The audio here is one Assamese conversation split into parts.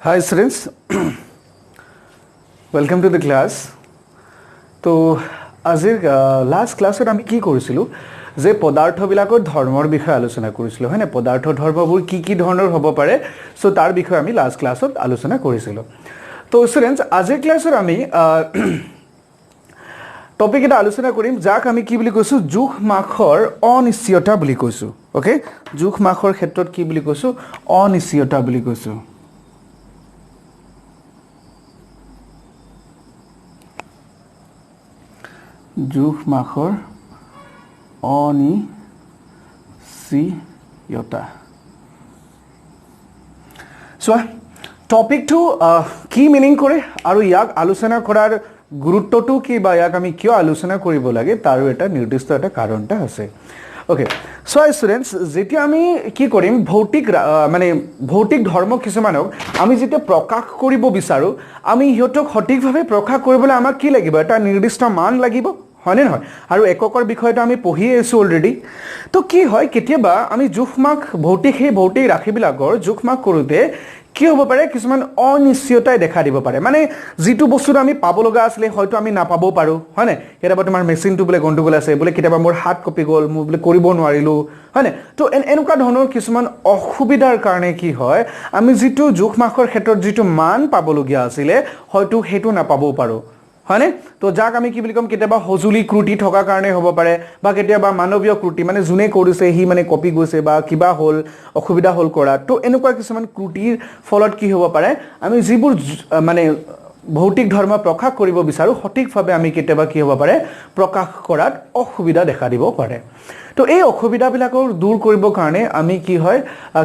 Hi students, welcome to the class. তো আজিৰ লাষ্ট ক্লাছত আমি কি কৰিছিলো যে পদাৰ্থবিলাকৰ ধৰ্মৰ বিষয়ে আলোচনা কৰিছিলো হয় না পদাৰ্থ ধৰ্মবোৰ কি ধৰণৰ হ'ব পাৰে সো তাৰ বিষয়ে আমি লাষ্ট ক্লাছত আলোচনা কৰিছিলো তো স্টুডেন্টস আজিৰ ক্লাছত আমি টপিক এটা আলোচনা কৰিম যাক আমি কি বুলি কৈছো জোখ মাখৰ অনিশ্চয়তা বুলি কৈছো ওকে জোখ মাখৰ ক্ষেত্ৰত কি বুলি কৈছো অনিশ্চয়তা বুলি কৈছো জোখ মাখৰ অনিশ্চয়তা সো টপিকটো কি মিনিং কৰে আৰু ইয়াক আলোচনা কৰাৰ গুৰুত্বটো কি বা ইয়াক আমি কিয় আলোচনা কৰিব লাগে তাৰো এটা নিৰ্দিষ্ট এটা কাৰণটা আছে ওকে সো স্টুডেন্টস যেতিয়া আমি কি কৰিম ভৌতিক ধৰ্ম কিছুমানক আমি যেতিয়া প্ৰকাশ কৰিব বিচাৰো আমি হিয়তক সঠিকভাৱে প্ৰকাশ কৰিবলৈ আমাক কি লাগিব এটা নিৰ্দিষ্ট মান লাগিব হয়নে নহয় আৰু এককৰ বিষয়টো আমি পঢ়ি আছো অলৰেডি তো কি হয় কেতিয়াবা আমি জোখমাক ভৌতিক ৰাশিবিলাকৰ জোখমাক কৰোতে কি হ'ব পাৰে কিছুমান অনিশ্চয়তাই দেখা দিব পাৰে মানে যেটো বস্তু আমি পাব লগা আছিল হয়তো আমি নাপাব পাৰো হয়নে কেতিয়াবা তোমাৰ মেচিনটো বলে গণ্ডগোল আছে বলে কেতিয়াবা মোৰ হাত কপি গল মই বলে কৰিব নোৱাৰিলো হয়নে তো এনেকুৱা ধৰণৰ কিছুমান অসুবিধাৰ কাৰণে কি হয় আমি যেটো জোখমাকৰ ক্ষেত্ৰত যেটো মান পাব লগা আছিল হয়তো হেতু নাপাবও পাৰো হয়নে তো যাক আমি কি বুলি কম কেতিয়াবা হজুলি ক্ৰুটি থকা কাৰণে হ'ব পাৰে বা কেতিয়াবা মানৱীয় ক্ৰুটি মানে জুনে কৰিছে হি মানে কপি গৈছে বা কিবা হল অসুবিধা হল কৰা তো এনেকুৱা কিছুমান ক্ৰুটিৰ ফলত কি হ'ব পাৰে আমি যিবোৰ মানে ভৌতিক ধৰ্ম প্ৰকাশ কৰিব বিচাৰো সঠিকভাৱে আমি কেতিয়াবা কি হ'ব পাৰে প্ৰকাশ কৰাত অসুবিধা দেখা দিব পাৰে তো এই অসুবিধাবিলাকৰ দূৰ কৰিবৰ কাৰণে আমি কি হয়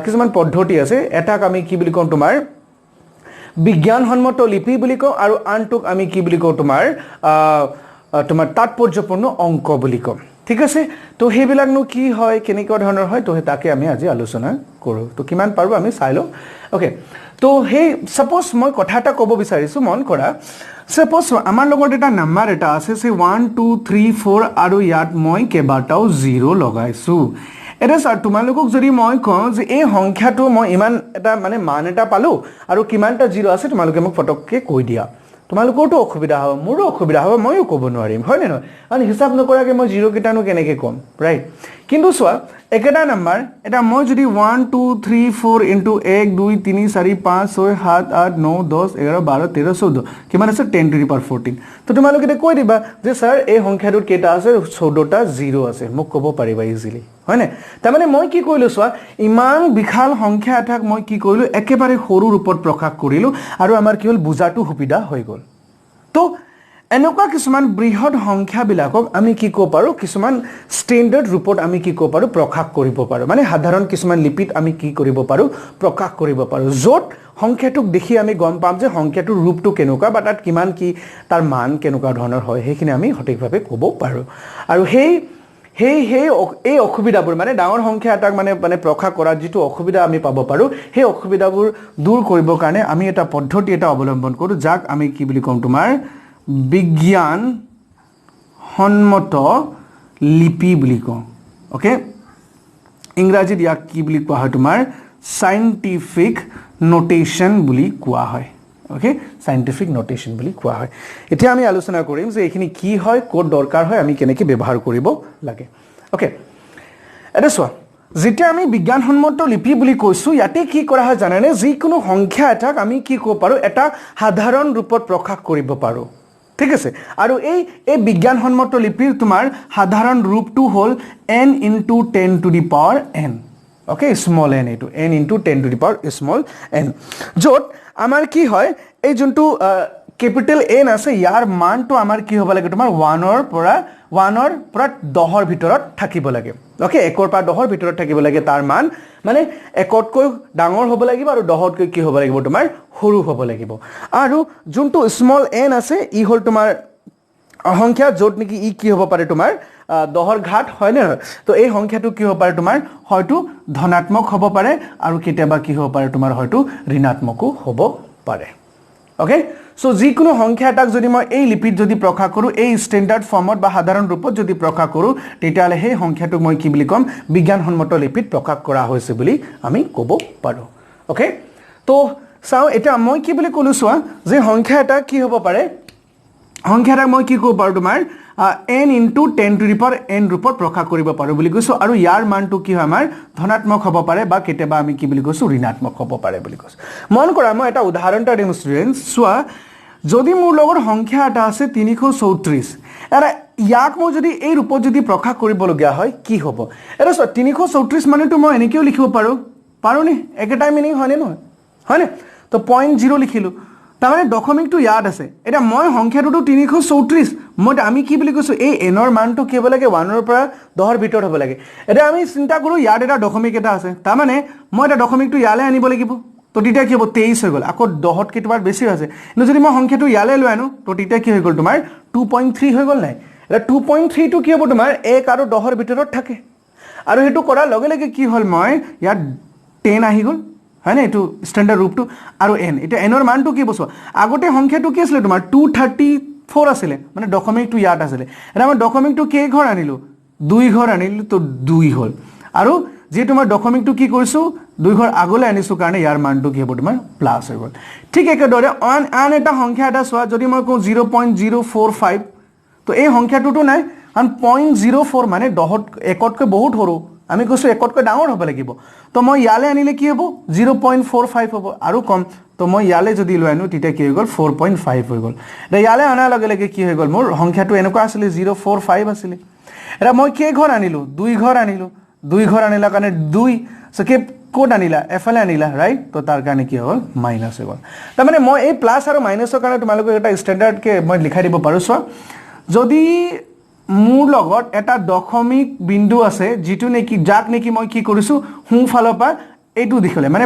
কিছুমান পদ্ধতি আছে এটাক আমি কি বুলি কম তোমাৰ বিজ্ঞানসন্মত লিপি বুলি কও আৰু আনটোক আমি কি বুলি কও তোমাৰ তাৎপৰ্যপূৰ্ণ অংক বুলি কম ঠিক আছে তো হেবিলাকনো কি হয় কেনেকুৱা ধৰণৰ হয় তো তাকে আমি আজি আলোচনা কৰো তো কিমান পাৰো আমি চাই লও ওকে তো হে সাপোজ মই কথা এটা ক'ব বিচাৰিছো মন কৰা সাপোজ আমাৰ লগত এটা নাম্বাৰ এটা আছে সে 1 2 3 4 আৰু ইয়াত মই কেবাটাও 0 লগাইছো এটা স্যার তোমালোকক যদি মই কওঁ যে এই সংখ্যাটো মই ইমান এটা মানে মান এটা পালো আৰু কিমানটা 0 আছে তোমালোকে মোক ফটককে কৈ দিয়া তোমালোকৰটো অসুবিধা হ'ব মোৰো অসুবিধা হ'ব মইও ক'ব নোৱাৰিম হয় নে নহয় আৰু হিচাপ নকৰাকে মই 0 কিটানো কেনেকে কম ৰাইট কিন্তু সোৱা একেটা নাম্বাৰ এটা মই যদি 1 2 3 4 ইনটু 1 2 3 4 5 6 7 8 9 10 11 12 13 14 কিমান আছে 10 to the power 14 তো তোমালোকে কৈ দিবা যে স্যাৰ এই সংখ্যাটোত কেটা আছে 14টা 0 আছে মোক ক'ব পাৰিবা ইজিলি হয় নে তাৰমানে মই কি কৰিলো সোৱা ইমান বিশাল সংখ্যা এটাক মই কি কৰিলো একেবাৰে সৰু ৰূপত প্ৰকাশ কৰিলো আৰু আমাৰ কি হল বুজাটো সুবিধা হৈ গল তো এনেকুৱা কিছুমান বৃহৎ সংখ্যাবিলাকক আমি কি ক'ব পাৰো কিছুমান ষ্টেণ্ডাৰ্ড ৰূপত আমি কি ক'ব পাৰো প্ৰকাশ কৰিব পাৰো মানে সাধাৰণ কিছুমান লিপিত আমি কি কৰিব পাৰো প্ৰকাশ কৰিব পাৰো যত সংখ্যাটোক দেখি আমি গম পাম যে সংখ্যাটোৰ ৰূপটো কেনেকুৱা বা তাত কিমান কি তাৰ মান কেনেকুৱা ধৰণৰ হয় হেখিনি আমি সঠিকভাৱে ক'ব পাৰো আৰু এই অসুবিধাবোৰ মানে ডাঙৰ সংখ্যা এটাক মানে প্ৰকাশ কৰাৰ যেটো অসুবিধা আমি পাব পাৰো সেই অসুবিধাবোৰ দূৰ কৰিবৰ কাৰণে আমি এটা পদ্ধতি এটা অৱলম্বন কৰো যাক আমি কি বুলি কম তোমাৰ বিজ্ঞানসন্মত লিপি বুলি কওঁ ওকে ইংৰাজীত ইয়াক কি বুলি কোৱা হয় তোমাৰ সাইন্টিফিক নোটেশন বুলি কোৱা হয় ওকে সাইন্টিফিক নোটেশন বুলি কোৱা হয় এতিয়া আমি আলোচনা কৰিম যে এইখিনি কি হয় কোড দৰকাৰ হয় আমি কেনেকৈ ব্যৱহাৰ কৰিব লাগে ওকে এটা সোৱা যেতিয়া আমি বিজ্ঞানসন্মত লিপি বুলি কৈছো ইয়াতে কি কৰা হয় জানেনে যিকোনো সংখ্যা এটাক আমি কি ক'ব পাৰো এটা সাধাৰণ ৰূপত প্ৰকাশ কৰিব পাৰো ঠিক আছে আৰু এই বিজ্ঞানসন্মত লিপিৰ তোমাৰ সাধাৰণ ৰূপটো হল n into 10 to the power n okay small n এটো n into 10 to the power small n যত আমাৰ কি হয় এই যোনটো ক্যাপিটাল n আছে ইয়াৰ মানটো আমাৰ কি হ'ব লাগে তোমাৰ 1 ৰ পৰা 10 ৰ ভিতৰত থাকিব লাগে ওকে 1 ৰ পৰা 10 ৰ ভিতৰত থাকিব লাগে তাৰ মান মানে 1তকৈ ডাঙৰ হ'ব লাগিব আৰু 10তকৈ কি হ'ব লাগিব তোমাৰ সৰু হ'ব লাগিব আৰু যোনটো স্মল n আছে ই হল তোমাৰ সংখ্যা যত নেকি ই কি হ'ব পাৰে তোমাৰ 10ৰ ঘাত হয় না তো এই সংখ্যাটো কি হ'ব পাৰে তোমাৰ হয়তো ধনাত্মক হ'ব পাৰে আৰু কেতিয়াবা কি হ'ব পাৰে তোমাৰ হয়তো ঋণাত্মকও হ'ব পাৰে ওকে সো যিকোনো সংখ্যা এটাক যদি মই এই লিপিত যদি প্ৰকাশ কৰো এই ষ্টেণ্ডাৰ্ড ফৰ্মত বা সাধাৰণ ৰূপত যদি প্ৰকাশ কৰো তেতিয়ালে সেই সংখ্যাটোক মই কি বুলি কম বিজ্ঞানসন্মত লিপিত প্ৰকাশ কৰা হৈছে বুলি আমি ক'ব পাৰো ওকে তো চাও এটা মই কি বুলি কলো চোৱা যে সংখ্যা এটা কি হ'ব পাৰে সংখ্যা এটা মই কি ক'ব পাৰো তোমাৰ n into 10 to the power n ৰূপত প্ৰকাশ কৰিব পাৰো বুলি কৈছো আৰু ইয়াৰ মানটো কি হয় আমাৰ ধনাত্মক হ'ব পাৰে বা কেতিয়াবা আমি কি বুলি কৈছো ঋণাত্মক হ'ব পাৰে বুলি কৈছো মন কৰা মই এটা উদাহৰণ এটা দিম ষ্টুডেন্টস চোৱা যদি মোৰ লগৰ সংখ্যা এটা আছে 334 এৰা ইয়াক মই যদি এই ৰূপত যদি প্ৰকাশ কৰিবলগীয়া হয় কি হ'ব এৰা 334 মানে তো মই এনেকেও লিখিব পাৰো নে একেটাই মিনিং হয়নে নহয় হয়নে তো 0.0 লিখিলো তাৰমানে দশমিকটো ইয়াত আছে এটা মই সংখ্যাটো 334 মই আমি কি বুলি কৈছো এই n ৰ মানটো কি হ'ব লাগে 1 ৰ পৰা 10 ৰ ভিতৰত হ'ব লাগে এটা আমি চিন্তা কৰো ইয়াত এটা দশমিক এটা আছে তাৰমানে মই এটা দশমিকটো ইয়ালে আনিব লাগিব তো তেতিয়া কি হ'ব 23 হৈ গ'ল আকৌ 10 ত কেইটাৰ বেছি হৈছে কিন্তু যদি মই সংখ্যাটো ইয়ালে লৈ আনো তো তেতিয়া কি হৈ গ'ল তোমাৰ 2.3 হৈ গ'ল নাই এটা 2.3 টো কি হ'ব তোমাৰ 1 আৰু 10 ৰ ভিতৰত থাকে আৰু হেতু কৰাৰ লগে লগে কি হ'ল মই ইয়াত 10 আহি গ'ল হয় না এটো স্ট্যান্ডার্ড রূপটো আৰু n এটা n ৰ মানটো কি বসো আগতে সংখ্যাটো কি আছিল তোমাৰ 234 আছিল মানে দশমিকটো ইয়াত আছিল এটা মই দশমিকটো কে ঘৰ আনিলো 2 ঘৰ আনিলো তো 2 হ'ল আৰু যে তোমাৰ দশমিকটো কি কৰিছো 2 ঘৰ আগলৈ আনিছো কাৰণে ইয়াৰ মানটো কি হ'ব তোমাৰ প্লাস হৈ গ'ল ঠিক একেদৰে আন এটা সংখ্যা এটা সোৱা যদি মই কওঁ 0.045 তো এই সংখ্যাটোটো নাই কাৰণ 0.04 মানে 10 একতকৈ বহুত সৰু আমি কৈছো একতকৈ ডাঙৰ হ'ব লাগিব তো মই ইয়ালে আনিলে কি হ'ব 0.45 হ'ব আৰু কম তো মই ইয়ালে যদি লৈ আনো তেতিয়া কি হৈ গ'ল 4.5 হৈ গ'ল এটা ইয়ালে আনাৰ লগে লগে কি হৈ গ'ল মোৰ সংখ্যাটো এনেকুৱা আছিল 045 আছিল এটা মই কে ঘৰ আনিলো 2 ঘৰ আনিলো 2 ঘৰ আনিলা কাৰণে 2 সো কে কোড আনিলা এফালে আনিলা ৰাইট তো তাৰ কাৰণে কি হ'ল মাইনাস হৈ গ'ল তাৰ মানে মই এই প্লাস আৰু মাইনাসৰ কাৰণে তোমালোকক এটা স্ট্যান্ডাৰ্ড কে মই লিখাই দিব পাৰো সো যদি মোৰ লগত এটা দশমিক বিন্দু আছে যেটো নেকি যাক নেকি মই কি কৰিছো হু ফালৰ পৰা এইটো দিখলে মানে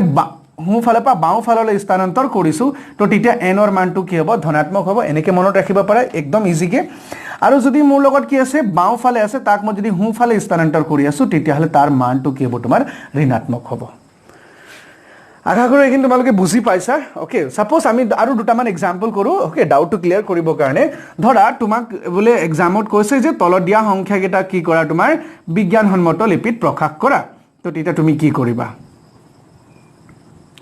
হু ফালৰ পৰা বাও ফাললৈ স্থানান্তৰ কৰিছো তো তেতিয়া n ৰ মানটো কি হ'ব ধনাত্মক হ'ব এনেকে মনত ৰাখিব পাৰা একদম ইজিকে আৰু যদি মোৰ লগত কি আছে বাও ফালে আছে তাক মই যদি হু ফালে স্থানান্তৰ কৰি আছো তেতিয়া হলে তাৰ মানটো কি হ'ব তোমাৰ ঋণাত্মক হ'ব আশা কৰো এইখিনি তোমালোকে বুজি পাইছা ওকে সাপোজ আমি আৰু দুটামান এক্সাম্পল কৰো ওকে ডাউট টু ক্লিয়াৰ কৰিব কাৰণে ধৰা তোমাক বলে এক্সামত কৈছে যে তলত দিয়া সংখ্যা কেটা কি কৰা তোমাৰ বিজ্ঞানসন্মত লিপিত প্ৰকাশ কৰা তো তেতিয়া তুমি কি কৰিবা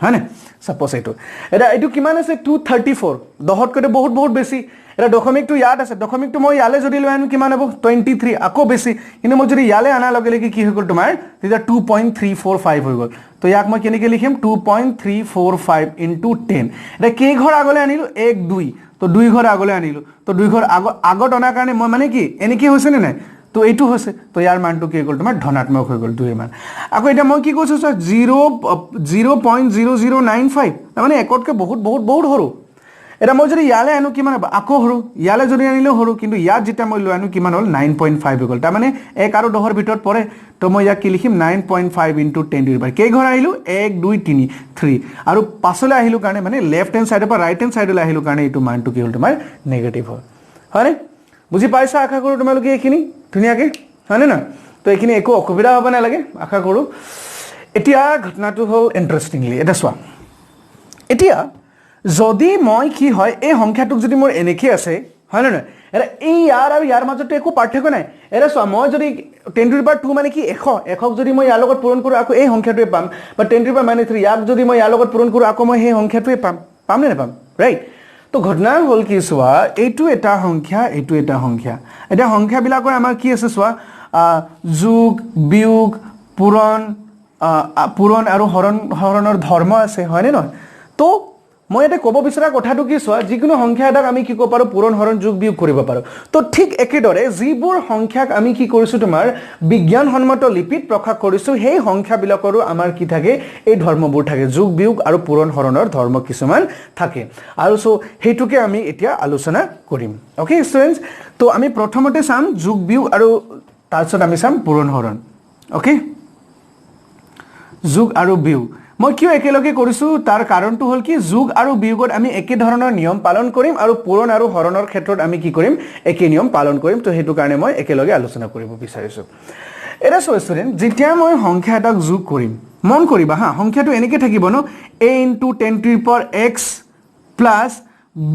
হয়নে সাপোজ এইটো কিমান আছে 234 10 কৈ বহুত বেছি এটা দশমিকটো ইয়াত আছে দশমিকটো মই ইয়ালে যদি লৈ আনো কিমান হ'ব 23 আকৌ বেছি কিন্তু মই যদি ইয়ালে আনা লগে লগে কি হৈ গ'ল তোমাৰ তেতিয়া 2.345 হৈ গ'ল তো ইয়াক মই কেনেকৈ লিখিম 2.345 into 10 এটা কে ঘৰ আগলৈ আনিলো 1 2 তো 2 ঘৰ আগলৈ আনিলো তো 2 ঘৰ আগত অনাৰ কাৰণে মই মানে কি এনেকৈ হৈছে নে নাই তো এইটো হৈছে তো ইয়াৰ মানটো কি গ'ল তোমাৰ ধনাত্মক হৈ গ'ল 2 মান আকৌ এটা মই কি কৈছো 0.0095 মানে একতকৈ বহুত সৰু এটা মই যদি ইয়ালে আনো কিমান হ'ব আকৌ হৰু ইয়ালে যদি আনিলে হৰু কিন্তু ইয়াত যেটা মই লৈ আনো কিমান হ'ল 9.5 হৈ গ'ল তাৰ মানে 1 আৰু 10 ৰ ভিতৰত পৰে তো মই ইয়াক কি লিখিম 9.5 into 10 টু দি পাৱাৰ কে ঘৰ আহিলো 1 2 3 3 আৰু পাছলৈ আহিলো কাৰণে মানে লেফট হ্যান্ড সাইডৰ পৰা ৰাইট হ্যান্ড সাইডলৈ আহিলো কাৰণে এইটো মানটো কি হ'ল তোমাৰ নেগেটিভ হ'ল হয়নে বুজি পাইছা আশা কৰো তোমালোকে এইখিনি ধুনিয়াকে হয়নে না তো এইখিনি একো অসুবিধা হ'ব না লাগে আশা কৰো এতিয়া ঘটনাটো হ'ল ইন্টাৰেষ্টিংলি এটা চোৱা এতিয়া যদি মই কি হয় এই সংখ্যাটোক যদি মোৰ এনেকে আছে হয় না এটা এই ইয়াৰ আৰু ইয়াৰ মাজতে একো পাৰ্থক্য নাই এটা চোৱা মই যদি 10 টু দি পাৱাৰ 2 মানে কি 100ক যদি মই ইয়াৰ লগত পূৰণ কৰো আকৌ এই সংখ্যাটোৱে পাম বা 10 টু দি পাৱাৰ -3 ইয়াক যদি মই ইয়াৰ লগত পূৰণ কৰো আকৌ মই সেই সংখ্যাটোৱে পাম নে নাপাম ৰাইট তো ঘটনা হ'ল কি চোৱা এইটো এটা সংখ্যা এইটো এটা সংখ্যা এটা সংখ্যা বিলাকৰ আমাৰ কি আছে চোৱা যোগ বিয়োগ পূৰণ আৰু হৰণৰ ধৰ্ম আছে হয়নে নহয় তো মই এটা ক'ব বিচৰা কথাটো কি চোৱা যিকোনো সংখ্যা এটাক আমি কি ক'ব পাৰো পূৰণ হৰণ যোগ বিয়োগ কৰিব পাৰো তো ঠিক একেদৰে যিবোৰ সংখ্যাক আমি কি কৰিছো তোমাৰ বিজ্ঞানসন্মত লিপিত প্ৰকাশ কৰিছো সেই সংখ্যাবিলাকৰো আমাৰ কি থাকে এই ধৰ্মবোৰ থাকে যোগ বিয়োগ আৰু পূৰণ হৰণৰ ধৰ্ম কিছুমান থাকে আৰু সো হেতুকে আমি এতিয়া আলোচনা কৰিম ওকে ষ্টুডেন্টস তো আমি প্ৰথমতে চাম যোগ বিয়োগ আৰু তাৰপিছত আমি চাম পূৰণ হৰণ ওকে যোগ আৰু বিয়োগ মই কিয় একেলগে কৰিছো তাৰ কাৰণটো হ'ল কি যোগ আৰু বিয়োগত আমি একে ধৰণৰ নিয়ম পালন কৰিম আৰু পূৰণ আৰু হৰণৰ ক্ষেত্ৰত আমি কি কৰিম একে নিয়ম পালন কৰিম তো হেতু কাৰণে মই একেলগে আলোচনা কৰিব বিচাৰিছো এটা ষ্টুডেন্ট যেতিয়া মই সংখ্যা এটাক যোগ কৰিম মন কৰিবা হা সংখ্যাটো এনেকৈ থাকিব ন a into 10 to the power x plus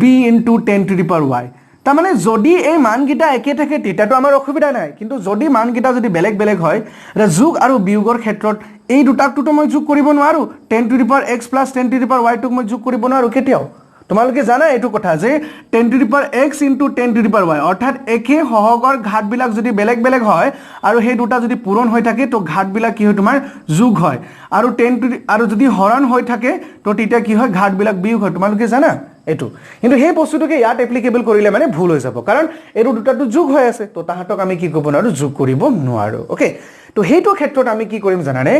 b into 10 to the power y তাৰমানে যদি এই মানকেইটা একে থাকে তেতিয়াতো আমাৰ অসুবিধা নাই কিন্তু যদি মানকেইটা যদি বেলেগ বেলেগ হয় এটা যোগ আৰু বিয়োগৰ ক্ষেত্ৰত এই দুটাকটো মই যোগ কৰিব নোৱাৰো 10 to the power x + 10 to the power y টোক মই যোগ কৰিব নোৱাৰো কেতিয়াও তোমালোকে জানা এটো কথা যে 10 to the power x * 10 to the power y অৰ্থাৎ একে সহগৰ ঘাতবিলাক যদি বেলেগ বেলেগ হয় আৰু সেই দুটা যদি পূৰণ হৈ থাকে তো ঘাতবিলাক কি হয় তোমাৰ যোগ হয় আৰু 10 টু আৰু যদি হৰণ হৈ থাকে তো তেতিয়া কি হয় ঘাতবিলাক বিয়োগ হয় তোমালোকে জানা এটো কিন্তু সেই বস্তুটোকে ইয়াত এপ্লিকেবল কৰিলে মানে ভুল হৈ যাব কাৰণ এটো দুটাটো যোগ হৈ আছে তো তাহাতক আমি কি কৰিব নোৱাৰো যোগ কৰিব নোৱাৰো ওকে তো হেইটো ক্ষেত্ৰত আমি কি কৰিম জানানে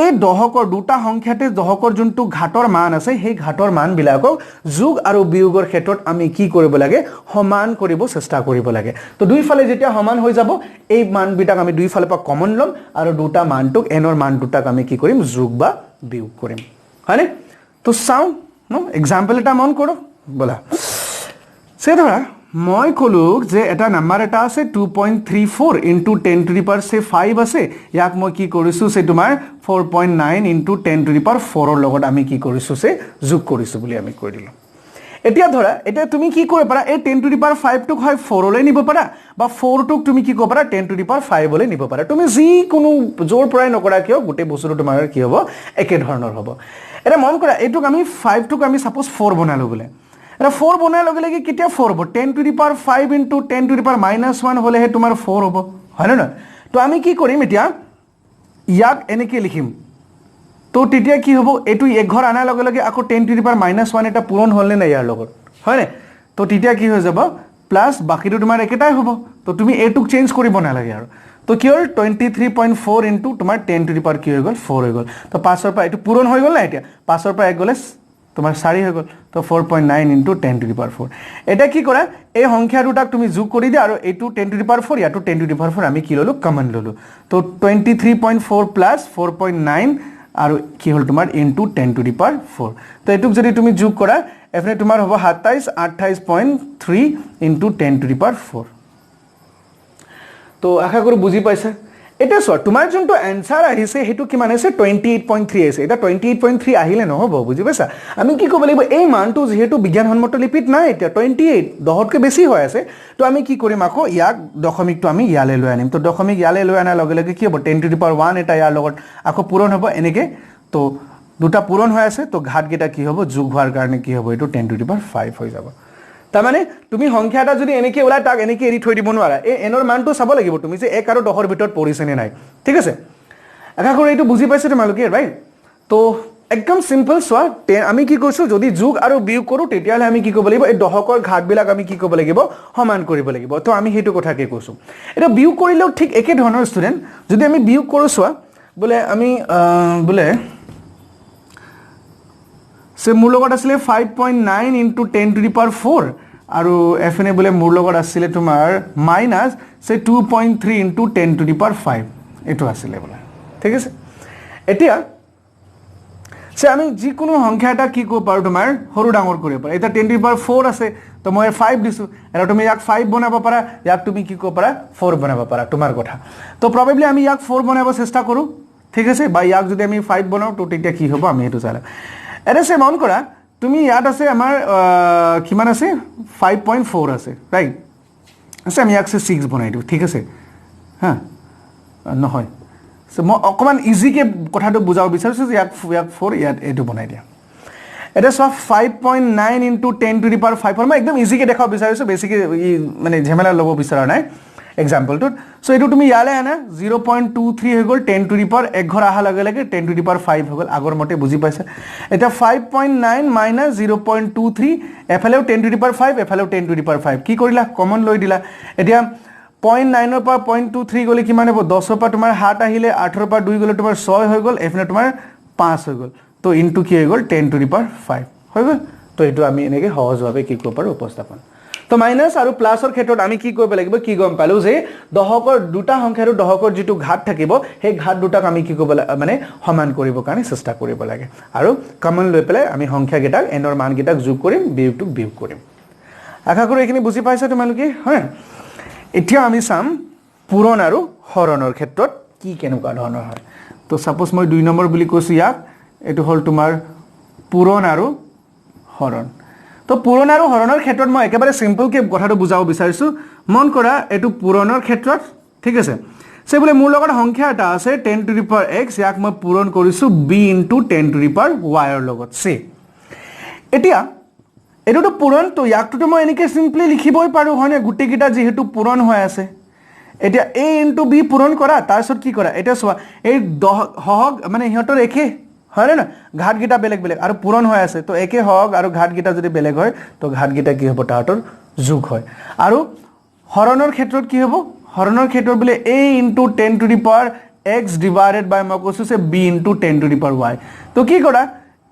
এই দহকৰ দুটা সংখ্যাতে দহকৰ যোনটো ঘাতৰ মান আছে সেই ঘাতৰ মান বিলাকক যোগ আৰু বিয়োগৰ ক্ষেত্ৰত আমি কি কৰিব লাগে সমান কৰিব চেষ্টা কৰিব লাগে তো দুইফালে যেতিয়া সমান হৈ যাব এই মান বিটাক আমি দুইফালৰ পৰা কমন লম আৰু দুটা মানটোক এনৰ মান দুটাক আমি কি কৰিম যোগ বা বিয়োগ কৰিম হয়নে তো চাও নো एग्जांपल এটা মন কৰক বলা সে ধৰা মই কলুক যে এটা নাম্বাৰ এটা আছে 2.34 * 10 টু দি পাৱাৰ 5 আছে ইয়াক মই কি কৰিছো সে তোমাৰ 4.9 * 10 টু দি পাৱাৰ 4 ৰ লগত আমি কি কৰিছো সে যোগ কৰিছো বুলি আমি কৈ দিলো এতিয়া ধৰা এটা তুমি কি কৰিব পাৰা এই 10 টু দি পাৱাৰ 5 টোক হয় 4 লৈ নিব পাৰা বা 4 টোক তুমি কি কৰিব পাৰা 10 টু দি পাৱাৰ 5 লৈ নিব পাৰা তুমি যি কোনো জোৰ পৰাই নকৰা কিয় গোটে বস্তুটো তোমাৰ কি হ'ব একে ধৰণৰ হ'ব এটা মন কৰা এটোক আমি 5 টোক আমি সাপোজ 4 বনালো বলে এটা 4 বনাই লগে লগে কিতিয়া 4 হ'ব 10 to the power 5 * 10 to the power -1 হলে হে তোমাৰ 4 হ'ব হয় না তো আমি কি কৰিম এতিয়া ইয়াক এনেকে লিখিম তো তেতিয়া কি হ'ব এটো এক ঘৰ আনাৰ লগে লগে আকৌ 10 টু দি পাৱাৰ -1 এটা পূৰণ হলনে নাই ইয়াৰ লগত হয় নে তো তেতিয়া কি হৈ যাব প্লাস বাকিটো তোমাৰ একেটাই হ'ব তো তুমি এটোক চেঞ্জ কৰিব না লাগে আৰু তো কি হ'ল 23.4 * তোমাৰ 10 টু দি পাৱাৰ কি হৈ গল 4 হৈ গল তো 5 ৰ পৰা এটো পূৰণ হৈ গল না এতিয়া 5 ৰ পৰা 1 গলে তোমাৰ 4 হৈ গল তো 4.9 * 10 টু দি পাৱাৰ 4 এটা কি কৰা এই সংখ্যা দুটাক তুমি যোগ কৰি দিয়া আৰু এটো 10 to the power 4 ইয়াটো 10 to the power 4 আমি কি ললো কমন ললো তো 23.4 + 4.9 আৰু কি হল তোমাৰ * 10 টু দি পাৱাৰ 4 তো এটুক যদি তুমি যোগ কৰা এফনে তোমাৰ হ'ব 28.3 * 10 টু দি পাৱাৰ 4 তো আশা কৰো বুজি পাইছা এটা সৰ তোমাৰ যোনটো আনসাৰ আহিছে হেতু কিমান আছে 28.3 আছে এটা 28.3 আহিলে নহব বুজি পাইছা আমি কি ক'ব লাগিব এই মানটো যেহেতু বিজ্ঞানসন্মত লিপিত নাই এটা 28 দহতকৈ বেছি হৈ আছে তো আমি কি কৰিম আকৌ ইয়াক দশমিকটো আমি ইয়ালে লৈ আনিম তো দশমিক ইয়ালে লৈ আনাৰ লগে লগে কি হ'ব 10 টু দি পাৱাৰ 1 এটা ইয়াৰ লগত আকৌ পূৰণ হ'ব এনেকে তো দুটা পূৰণ হৈ আছে তো ঘাত গেটা কি হ'ব যোগ হোৱাৰ কাৰণে কি হ'ব এটো 10 টু দি পাৱাৰ 5 হৈ যাব তাৰ মানে তুমি সংখ্যা এটা যদি এনেকে ওলাই তাক এনেকে এৰি থৈ দিব নোৱাৰা এই এনৰ মানটো চাব লাগিব তুমি যে 1 আৰু 10 ৰ ভিতৰত পৰিছে নে নাই ঠিক আছে আশা কৰো এইটো বুজি পাইছে তোমালোকে ৰাইট তো একদম সিম্পল সোৱা আমি কি কৈছো যদি যোগ আৰু বিয়োগ কৰো তেতিয়ালে আমি কি কৰিব লাগিব এই দহকৰ ঘাতবিলাক আমি কি কৰিব লাগিব সমান কৰিব লাগিব তো আমি হেতু কথা কি কৈছো এটা বিয়োগ কৰিলেও ঠিক একে ধৰণৰ ষ্টুডেন্ট যদি আমি বিয়োগ কৰো সোৱা বলে আমি বলে সে মোৰ লগত আছিল 5.9 * 10 টু দি পাৱাৰ 4 আৰু এফএনএ বলে মোৰ লগত আছিল তোমাৰ মাইনাস সে 2.3 * 10 টু দি পাৱাৰ 5 এটো আছিল বলে ঠিক আছে এতিয়া সে আমি যি কোনো সংখ্যা এটা কি কো পাৰো তোমাৰ হৰু ডাঙৰ কৰিব পাৰা এটা 10 টু দি পাৱাৰ 4 আছে তো মই 5 দিছো এটা তুমি ইয়াক 5 বনাব পাৰা ইয়াক তুমি কি কো পাৰা 4 বনাব পাৰা তোমাৰ কথা তো প্ৰবাবলি আমি ইয়াক 4 বনাব চেষ্টা কৰো ঠিক আছে বা ইয়াক যদি আমি 5 বনাও তো তেতিয়া কি হ'ব আমি এটো চালা এটা সে মন কৰা তুমি ইয়াত আছে আমাৰ কিমান আছে 5.4 আছে ৰাইট আছে আমি ইয়াক 6 বনাই দিও ঠিক আছে হ্যাঁ নহয় সো মই অকমান ইজি কে কথাটো বুজাও বিচাৰিছো যে ইয়াক 4 ইয়াত এটো বনাই দিয়া এটা সব 5.9 * 10 টু দি পাৱাৰ 5 মই একদম ইজি কে দেখাব বিচাৰিছো বেছিকে মানে ঝেমেলা লব বিচাৰা নাই एग्जांपल तो सो एटू तुम याले आना 0.23 হৈ গল 10 টু দি পাৱাৰ 1 ঘৰ আহা লগে লগে 10 টু দি পাৱাৰ 5 হৈ গল আগৰ মতে বুজি পাইছা এটা 5.9 - 0.23 এফালেও 10 to the power 5 এফালেও 10 to the power 5 কি কৰিলা কমন লৈ দিলা এতিয়া 0.9 ৰ পৰা 0.23 গলে কিমান হ'ব 10 ৰ পৰা তোমাৰ 7 আহিলে 8 ৰ পৰা 2 গলে তোমাৰ 6 হৈ গল এফালে তোমাৰ 5 হৈ গল তো ইনটু কি হৈ গল 10 টু দি পাৱাৰ 5 হৈ গল তো এটো আমি এনেকে সহজভাৱে কি কৰিব পাৰো উপস্থাপন তো মাইনাস আৰু প্লাসৰ ক্ষেত্ৰত আমি কি কৰিব লাগিব কি গম পালো যে দহকৰ দুটা সংখ্যাৰ দহকৰ যেটো ঘাত থাকিব সেই ঘাত দুটাক আমি কি কৰিব মানে সমান কৰিব কাৰণে চেষ্টা কৰিব লাগে আৰু কমন লৈ পেলাই আমি সংখ্যা গেটাক এনৰ মান গেটাক যোগ কৰিম বিয়োগটো বিয়োগ কৰিম আশা কৰো এখিনি বুজি পাইছা তোমালোকে হয় এতিয়া আমি চাম পূৰণ আৰু হৰণৰ ক্ষেত্ৰত কি কেনেকুৱা ধৰণৰ হয় তো সাপোজ মই 2 নম্বৰ বুলি কৈছো ইয়াক এটো হল তোমাৰ পূৰণ আৰু হৰণ তো পূৰণ আৰু হৰণৰ ক্ষেত্ৰত মই একেবাৰে সিম্পলকে কথাটো বুজাব বিচাৰিছো মন কৰা এটো পূৰণৰ ক্ষেত্ৰত ঠিক আছে সে বলে মোৰ লগত সংখ্যা এটা আছে 10 টু দি পাৱাৰ x ইয়াক মই পূৰণ কৰিছো b * 10 to the power y ৰ লগত সে এতিয়া এটোটো পূৰণ তো ইয়াকটো মই এনেকে সিম্পলি লিখিবই পাৰো হয়নে গুটি কিটা যেহেতু পূৰণ হৈ আছে এতিয়া a * b পূৰণ কৰা তাৰছত কি কৰা এটা সোৱা এই হহক মানে ইহতৰ একে হয় না ঘাট গিটা বেলেগ বেলেগ আৰু পূৰণ হৈ আছে তো একে হওক আৰু ঘাট গিটা যদি বেলেগ হয় তো ঘাট গিটা কি হ'ব তাহাতৰ যোগ হয় আৰু হৰণৰ ক্ষেত্ৰত কি হ'ব হৰণৰ ক্ষেত্ৰত বলে a * 10 to the power x divided by মই কৈছো say b * 10 to the power y তো কি কৰা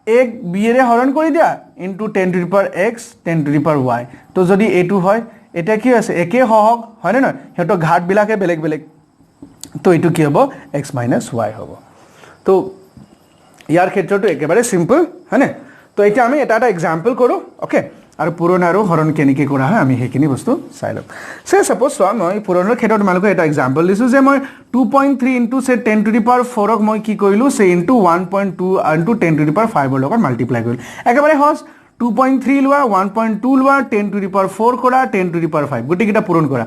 এক b এৰে হৰণ কৰি দিয়া * 10 to the power x 10 to the power y তো যদি এটো হয় এটা কি আছে একে হওক হয় না হেটো ঘাট বিলাকে বেলেগ বেলেগ তো এটো কি হ'ব x - y হ'ব তো ইয়াৰ ক্ষেত্ৰটো একেবাৰে সিম্পল হয়নে তো এতিয়া আমি এটা এক্সাম্পল কৰো ওকে আৰু পূৰণ আৰু হৰণ কেনেকৈ কৰা হয় আমি হেকিনি বস্তু চাই লম সে সাপোজ সোৱা মই পূৰণৰ ক্ষেত্ৰত তোমালোকক এটা এক্সাম্পল দিছো যে মই 2.3 সে 10 টু দি পাৱাৰ 4 ক মই কি কৰিলো সে 1.2 10 টু দি পাৱাৰ 5 ৰ লগত মাল্টিপ্লাই কৰিলো একেবাৰে সহজ 2.3 লোৱা 1.2 লোৱা 10 টু দি পাৱাৰ 4 কৰা 10 টু দি পাৱাৰ 5 গুটি কিটা পূৰণ কৰা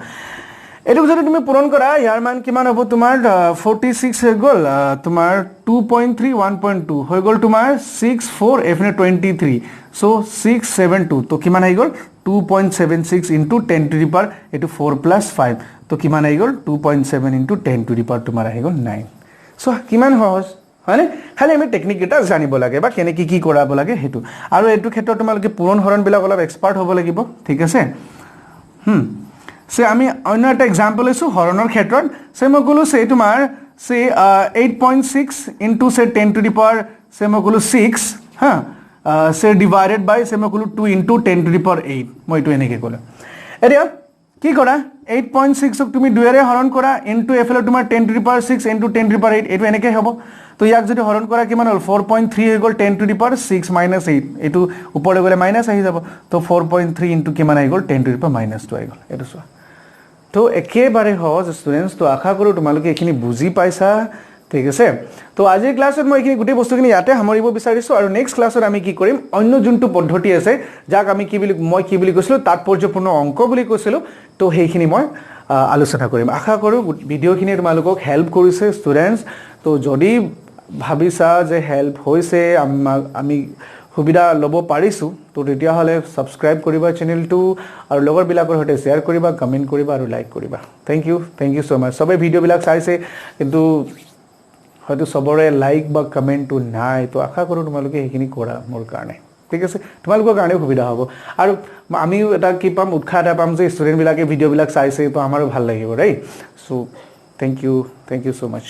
এটো যদি তুমি পূৰণ কৰা ইয়াৰ মান কিমান হ'ব তোমাৰ 46 হৈ গল তোমাৰ 2.3 1.2 হৈ গল তোমাৰ 64 এফনে 23 so 672 তো কিমান আহি গল 2.76 into 10 to the power এটো 4 plus 5 তো কিমান আহি গল 2.7 into 10 to the power তোমাৰ আহি গল 9 so কিমান সহজ হয়নে খালি আমি টেকনিক এটা জানিব লাগে বা কেনে কি কৰাব লাগে হেতু আৰু এটো ক্ষেত্ৰত তোমালকে পূৰণ হৰণ বিলাক অলপ এক্সপার্ট হ'ব লাগিব ঠিক আছে সে আমি অন্য একটা এক্সাম্পল লৈছো হৰণৰ ক্ষেত্ৰত সে মই কলো সে তোমাৰ সে 8.6 into সে 10 to the power সে মই কলো 6 হা সে ডিভাইডেড বাই সে মই কলো 2 into 10 to the power 8 মই এটো এনেকে কলো এতিয়া কি কৰা 8.6 ক তুমি 2 এৰে হৰণ কৰা into এফলে তোমাৰ 10 to the power 6 into 10 to the power 8 এটো এনেকে হ'ব তো ইয়াক যদি হৰণ কৰা কিমান হল 4.3 হৈ গল 10 to the power 6 minus 8 এটো ওপৰলে গলে মাইনাস আহি যাব তো 4.3 into কিমান আহি গল 10 to the power minus 2 আহি গল এটো সোৱা তো একেবাৰে সহজ স্টুডেন্টস তো আশা কৰো তোমালোকে এখিনি বুজি পাইছা ঠিক আছে তো আজিৰ ক্লাছত মই এখিনি গুটি বস্তুখিনি ইয়াতে সামৰিব বিচাৰিছো আৰু নেক্সট ক্লাছত আমি কি কৰিম অন্য যোনটো পদ্ধতি আছে যাক আমি কি বুলি কৈছিলো তাৎপৰ্যপূৰ্ণ অংক বুলি কৈছিলো তো হেইখিনি মই আলোচনা কৰিম আশা কৰো ভিডিওখিনি তোমালোকক হেল্প কৰিছে স্টুডেন্টস তো যদি ভাবিছা যে হেল্প হৈছে আমি সুবিধা লব পাৰিছো তো তেতিয়া হলে সাবস্ক্ৰাইব কৰিবা চেনেলটো আৰু লগৰ বিলাকৰ সৈতে শেয়াৰ কৰিবা কমেন্ট কৰিবা আৰু লাইক কৰিবা থ্যাংক ইউ সো মাচ সবে ভিডিও বিলাক চাইছে কিন্তু হয়তো সবৰে লাইক বা কমেন্টটো নাই তো আশা কৰো তোমালোকে হেখিনি কৰা মোৰ কাৰণে ঠিক আছে তোমালোকৰ কাৰণে সুবিধা হ'ব আৰু আমি এটা কি পাম উৎসাহ এটা পাম যে ষ্টুডেন্ট বিলাকে ভিডিও বিলাক চাইছে তো আমাৰো ভাল লাগিব right so thank you so mass